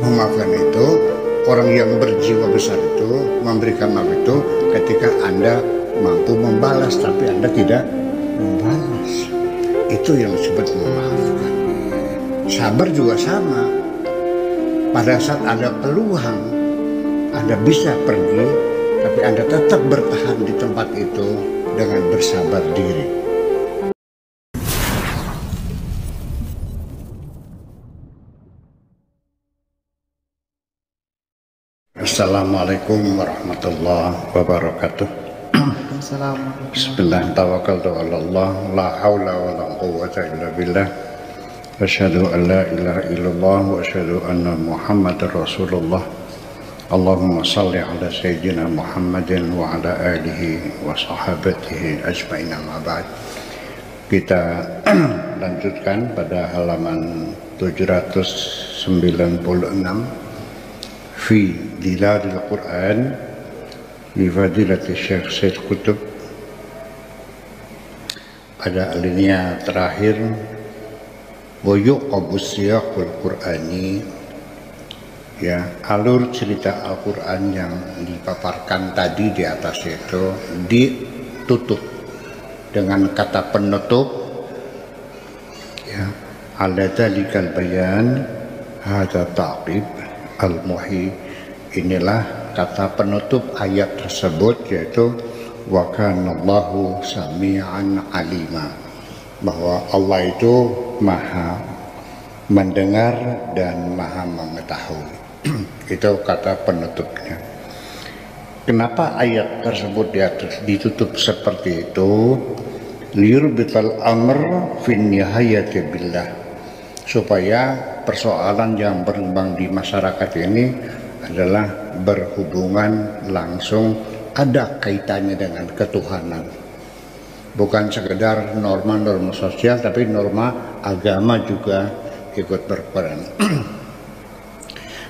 memaafkan itu, orang yang berjiwa besar itu memberikan maaf itu ketika Anda mampu membalas tapi Anda tidak membalas. Itu yang disebut memaafkan. Sabar juga sama. Pada saat ada peluang Anda bisa pergi, tapi Anda tetap bertahan di tempat itu dengan bersabar diri. Assalamualaikum warahmatullahi wabarakatuh. Bismillah, tawakkaltu ala Allah, la haula wa la quwwata illa billah. Asyhadu an la ilaha illallah wa asyhadu anna Muhammadar Rasulullah. Allahumma salli ala sayyidina Muhammadin wa ala alihi wa sahabatihi ajma'in, amma ba'd. Kita lanjutkan pada halaman 796 fi Dilalil Quran bi Fadilati Syekh Said Qutb. Pada alinea terakhir, wa yuqabus siyaqul Qur'ani, ya, alur cerita Al-Quran yang dipaparkan tadi di atas itu ditutup dengan kata penutup, ya, ala dzalikal bayan hadza taqib al-muhi. Inilah kata penutup ayat tersebut, yaitu wa kanallahu sami'an alima, bahwa Allah itu maha mendengar dan maha mengetahui. Itu kata penutupnya. Kenapa ayat tersebut ditutup seperti itu? Liyurbital amr fin nihayati billah, supaya persoalan yang berkembang di masyarakat ini adalah berhubungan langsung, ada kaitannya dengan ketuhanan. Bukan sekedar norma-norma sosial, tapi norma agama juga ikut berperan.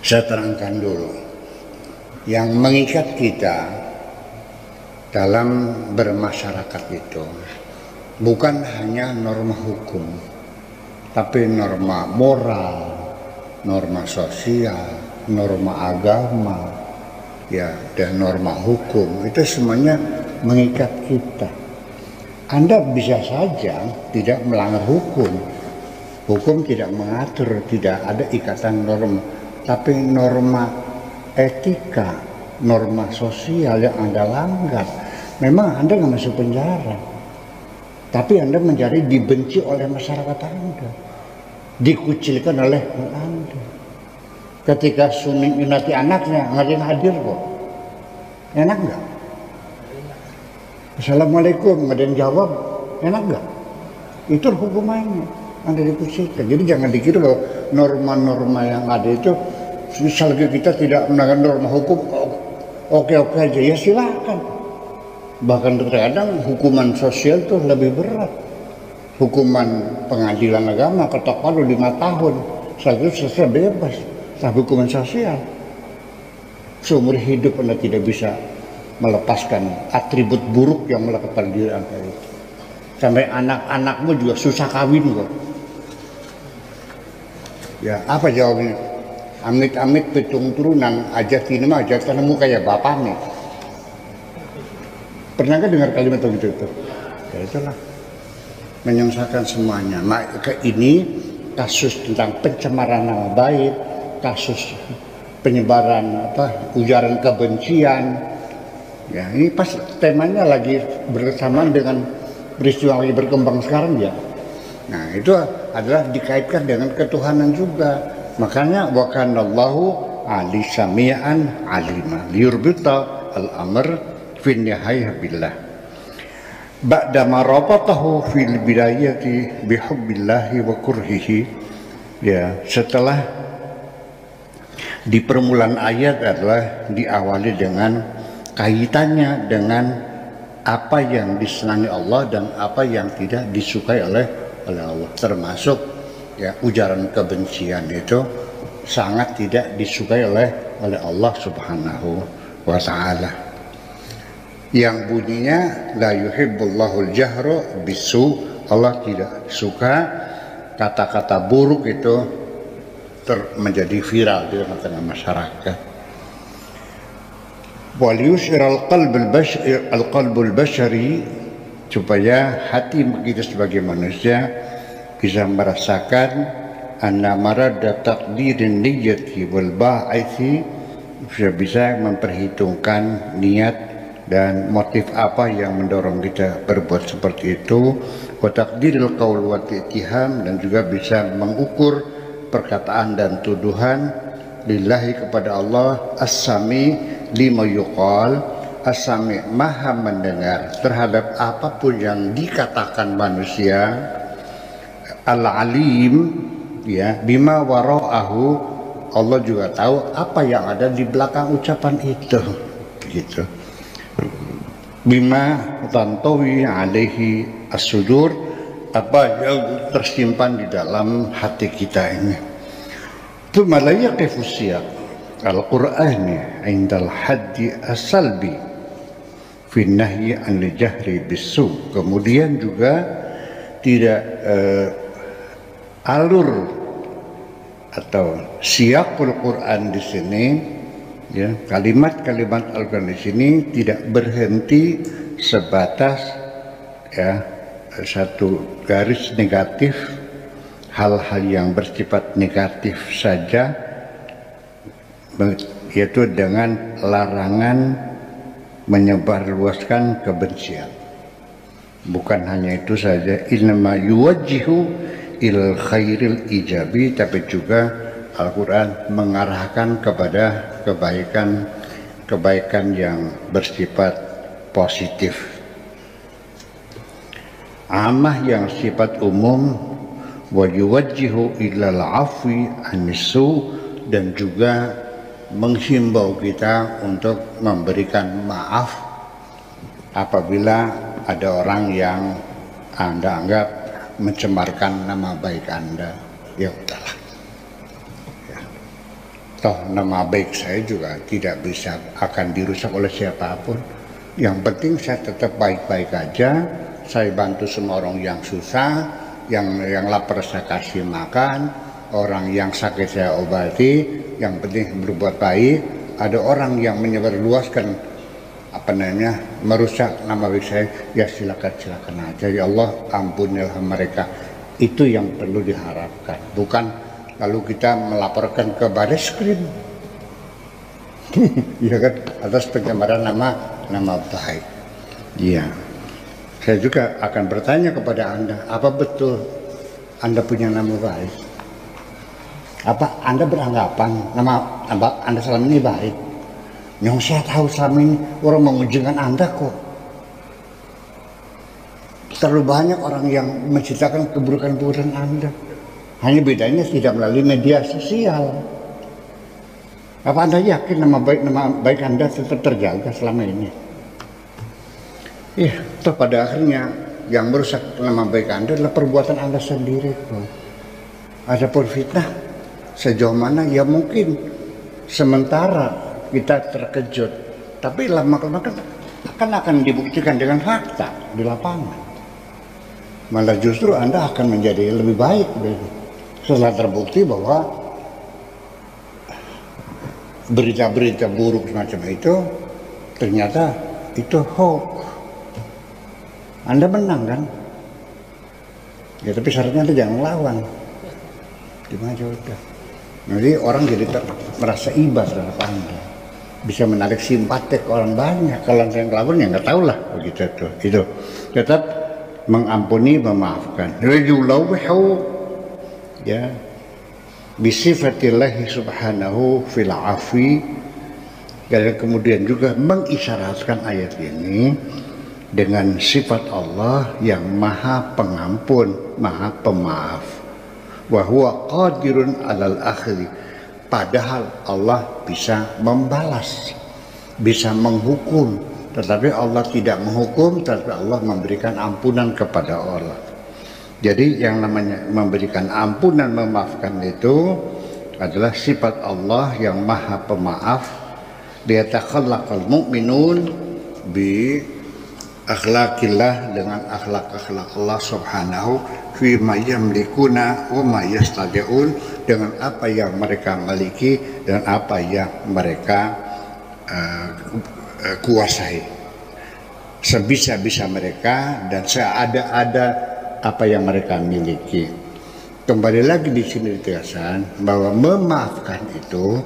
Saya terangkan dulu, yang mengikat kita dalam bermasyarakat itu bukan hanya norma hukum, tapi norma moral, norma sosial, norma agama, ya, dan norma hukum. Itu semuanya mengikat kita. Anda bisa saja tidak melanggar hukum. Hukum tidak mengatur, tidak ada ikatan norma. Tapi norma etika, norma sosial yang Anda langgar, memang Anda nggak masuk penjara. Tapi Anda menjadi dibenci oleh masyarakat Anda, dikucilkan oleh Anda. Ketika nyunati anaknya, nggak ada yang hadir kok. Enak nggak? Assalamualaikum, nggak ada yang jawab. Enak nggak? Itu hukumannya, Anda dikucilkan. Jadi jangan dikira bahwa norma-norma yang ada itu, selagi kita tidak melanggar norma hukum, oke-oke aja, ya silakan. Bahkan terkadang hukuman sosial itu lebih berat. Hukuman pengadilan agama ketok palu 5 tahun, setelah itu selesai bebas. Tapi hukuman sosial, seumur hidup Anda tidak bisa melepaskan atribut buruk yang melekat pada diri Anda itu. Sampai anak-anakmu juga susah kawin kok. Ya, apa jawabnya? Amit-amit pitung turunan aja kini mah aja kanemu kayak bapaknya. Pernahkah dengar kalimat begitu itu? Ya itulah, menyengsarakan semuanya. Maka ini kasus tentang pencemaran nama baik, kasus penyebaran ujaran kebencian. Ya, ini pas temanya lagi bersamaan dengan peristiwa yang berkembang sekarang, ya. Nah, itu adalah dikaitkan dengan ketuhanan juga. Makanya wa kanallahu ali sami'an alima liyurbita al-amr fi nihayah billah. Ba'da ma rabatahu fil bidayati bihubbillahi wa kurhihi. Ya, setelah di permulaan ayat adalah diawali dengan kaitannya dengan apa yang disenangi Allah dan apa yang tidak disukai oleh Allah, termasuk, ya, ujaran kebencian itu sangat tidak disukai oleh Allah Subhanahu wa ta'ala, yang bunyinya la yuhibbullahul jahra bisu. Allah tidak suka kata-kata buruk itu menjadi viral di tengah-tengah masyarakat. Wal yushir al-qalbul bashari, supaya hati kita sebagai manusia bisa merasakan anna marada taqdirin niyyati wal ba'ithhi, bisa memperhitungkan niat dan motif apa yang mendorong kita berbuat seperti itu, wa taqdiril qaul wa ittiham, dan juga bisa mengukur perkataan dan tuduhan lillahi kepada Allah, as-sami lima yuqal, as-sami maha mendengar terhadap apapun yang dikatakan manusia, al-alim ya bima wara'ahu, Allah juga tahu apa yang ada di belakang ucapan itu, gitu. Bima tantawi alaihi as-sudur, apa yang tersimpan di dalam hati kita ini. Tsumma la yaqifu siyaq al-Qur'ani 'inda al-haddi as-salbi fi nahyi an al-jahri bis-su. Kemudian juga tidak alur atau siyaqul Quran di sini, ya, kalimat-kalimat Al-Quran di sini tidak berhenti sebatas ya satu garis negatif, hal-hal yang bersifat negatif saja, yaitu dengan larangan menyebarluaskan kebencian. Bukan hanya itu saja, innama yuwajjihu il khairil ijabi, tapi juga Al-Quran mengarahkan kepada kebaikan yang bersifat positif. Amah yang sifat umum, wa yuwajjihu ilal afwi anisu, dan juga menghimbau kita untuk memberikan maaf apabila ada orang yang Anda anggap mencemarkan nama baik Anda. Ya udahlah, ya. Toh nama baik saya juga tidak bisa akan dirusak oleh siapapun. Yang penting saya tetap baik-baik aja. Saya bantu semua orang yang susah, yang lapar saya kasih makan, orang yang sakit saya obati. Yang penting berbuat baik. Ada orang yang menyebarluaskan merusak nama baik saya, ya silakan aja, ya Allah ampunilah mereka. Itu yang perlu diharapkan, bukan lalu kita melaporkan ke Bareskrim ya kan, atas pencemaran nama baik. Iya, saya juga akan bertanya kepada Anda, apa betul Anda punya nama baik? Apa Anda beranggapan nama Anda selama ini baik? Yang saya tahu selama ini orang mengunjungkan Anda kok. Terlalu banyak orang yang menceritakan keburukan-keburukan Anda. Hanya bedanya tidak melalui media sosial. Apa Anda yakin nama baik Anda tetap terjaga selama ini? Iya, toh pada akhirnya yang merusak nama baik Anda adalah perbuatan Anda sendiri kok. Adapun fitnah sejauh mana ya mungkin sementara kita terkejut, tapi lama-lama akan dibuktikan dengan fakta di lapangan. Malah justru Anda akan menjadi lebih baik setelah terbukti bahwa berita-berita buruk semacam itu ternyata itu hoax. Anda menang kan? Ya tapi syaratnya Anda jangan lawan. Gimana udah? Nanti orang jadi merasa iba terhadap Anda. Bisa menarik simpati orang banyak. Kalau yang ngelawan ya nggak tahu lah begitu tuh. Itu tetap mengampuni, memaafkan. Rajuluhu ya bisifatillahi subhanahu fil afwi. Dan kemudian juga mengisyaratkan ayat ini dengan sifat Allah yang maha pengampun, maha pemaaf. Wa huwa qadirun alal akhiri. Padahal Allah bisa membalas, bisa menghukum, tetapi Allah tidak menghukum, tetapi Allah memberikan ampunan kepada Allah. Jadi yang namanya memberikan ampunan, memaafkan itu adalah sifat Allah yang maha pemaaf. Liyatakhallaqal mu'minun bi akhlakillah, dengan akhlak-akhlak Allah Subhanahu fi ma yamlikuna wa ma yastadi'un, dengan apa yang mereka miliki dan apa yang mereka kuasai, sebisa-bisa mereka dan seada-ada apa yang mereka miliki. Kembali lagi di sini ditegaskan bahwa memaafkan itu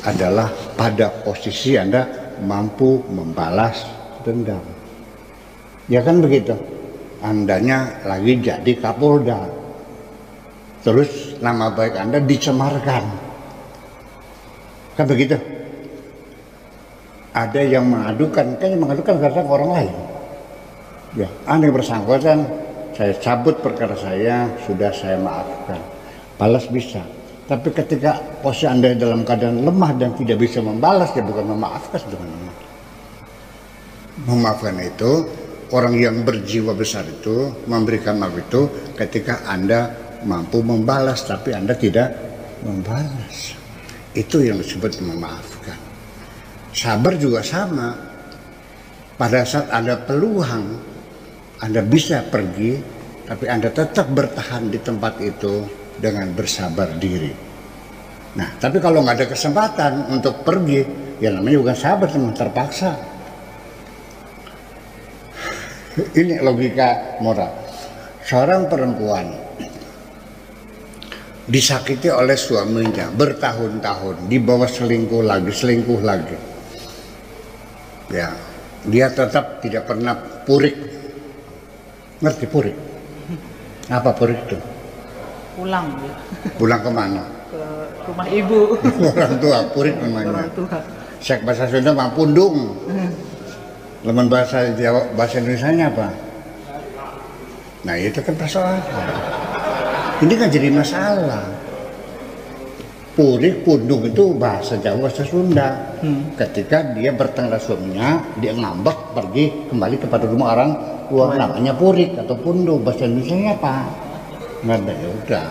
adalah pada posisi Anda mampu membalas dendam. Ya kan begitu. Andanya lagi jadi Kapolda, terus nama baik Anda dicemarkan, kan begitu. Ada yang mengadukan, kan yang mengadukan karena orang lain. Ya, Anda yang bersangkutan, saya cabut perkara saya, sudah saya maafkan, balas bisa. Tapi ketika posisi Anda dalam keadaan lemah dan tidak bisa membalas, ya bukan memaafkan sebenarnya. Memaafkan itu, orang yang berjiwa besar itu memberikan maaf itu ketika Anda mampu membalas, tapi Anda tidak membalas. Itu yang disebut memaafkan. Sabar juga sama. Pada saat Anda peluang, Anda bisa pergi, tapi Anda tetap bertahan di tempat itu dengan bersabar diri. Nah, tapi kalau nggak ada kesempatan untuk pergi, ya namanya bukan sabar, cuma terpaksa. Ini logika moral. Seorang perempuan disakiti oleh suaminya bertahun-tahun, dibawa selingkuh lagi. Ya, dia tetap tidak pernah purik. Ngerti purik? Apa purik itu? Pulang. Pulang kemana? Ke rumah ibu. Orang tua, purik namanya. Orang tua. Sek bahasa Sunda mah pundung. Leman bahasa Jawa, bahasa Indonesianya apa? Nah itu kan persoalan. Ini kan jadi masalah. Purik, pundung itu bahasa Jawa, bahasa Sunda. Ketika dia bertengkar suaminya, dia ngambek pergi kembali kepada rumah orang tua, namanya purik atau pundung. Bahasa Indonesianya apa? Nggak ada, ya udah.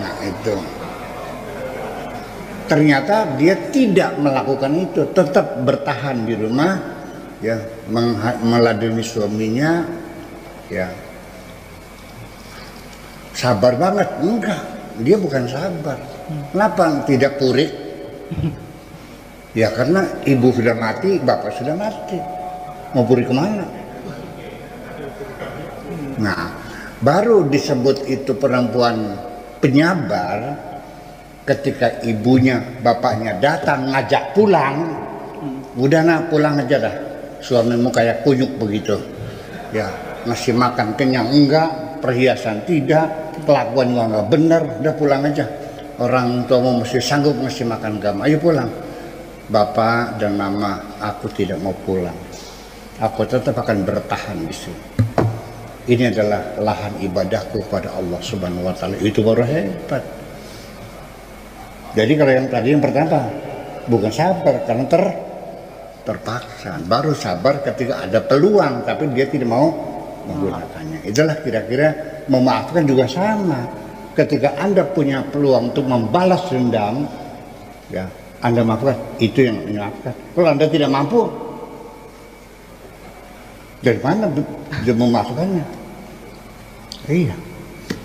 Nah itu. Ternyata dia tidak melakukan itu, tetap bertahan di rumah, ya, meladeni suaminya, ya. Sabar banget? Enggak, dia bukan sabar. Kenapa tidak purik? Ya karena ibu sudah mati, bapak sudah mati. Mau purik kemana? Nah, baru disebut itu perempuan penyabar ketika ibunya, bapaknya datang ngajak pulang. Udah nak, pulang aja dah. Suamimu kayak kunyuk begitu. Ya, ngasih makan kenyang enggak, perhiasan tidak, kelakuan juga enggak benar, udah pulang aja. Orang tuamu mesti sanggup ngasih makan kamu. Ayo pulang. Bapak dan mama, aku tidak mau pulang. Aku tetap akan bertahan di sini. Ini adalah lahan ibadahku kepada Allah Subhanahu wa taala. Itu baru hebat. Jadi kalau yang tadi yang pertama bukan sabar karena terpaksa. Baru sabar ketika ada peluang tapi dia tidak mau menggunakannya. Itulah kira-kira memaafkan juga sama. Ketika Anda punya peluang untuk membalas dendam, ya, Anda maafkan, itu yang memaafkan. Kalau Anda tidak mampu, dari mana dia memaafkannya? Iya.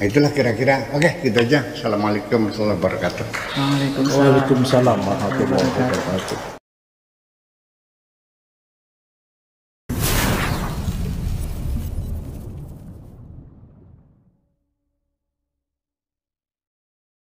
Itulah kira-kira. Oke, gitu aja. Assalamualaikum warahmatullahi wabarakatuh. Waalaikumsalam. Waalaikumsalam warahmatullahi wabarakatuh.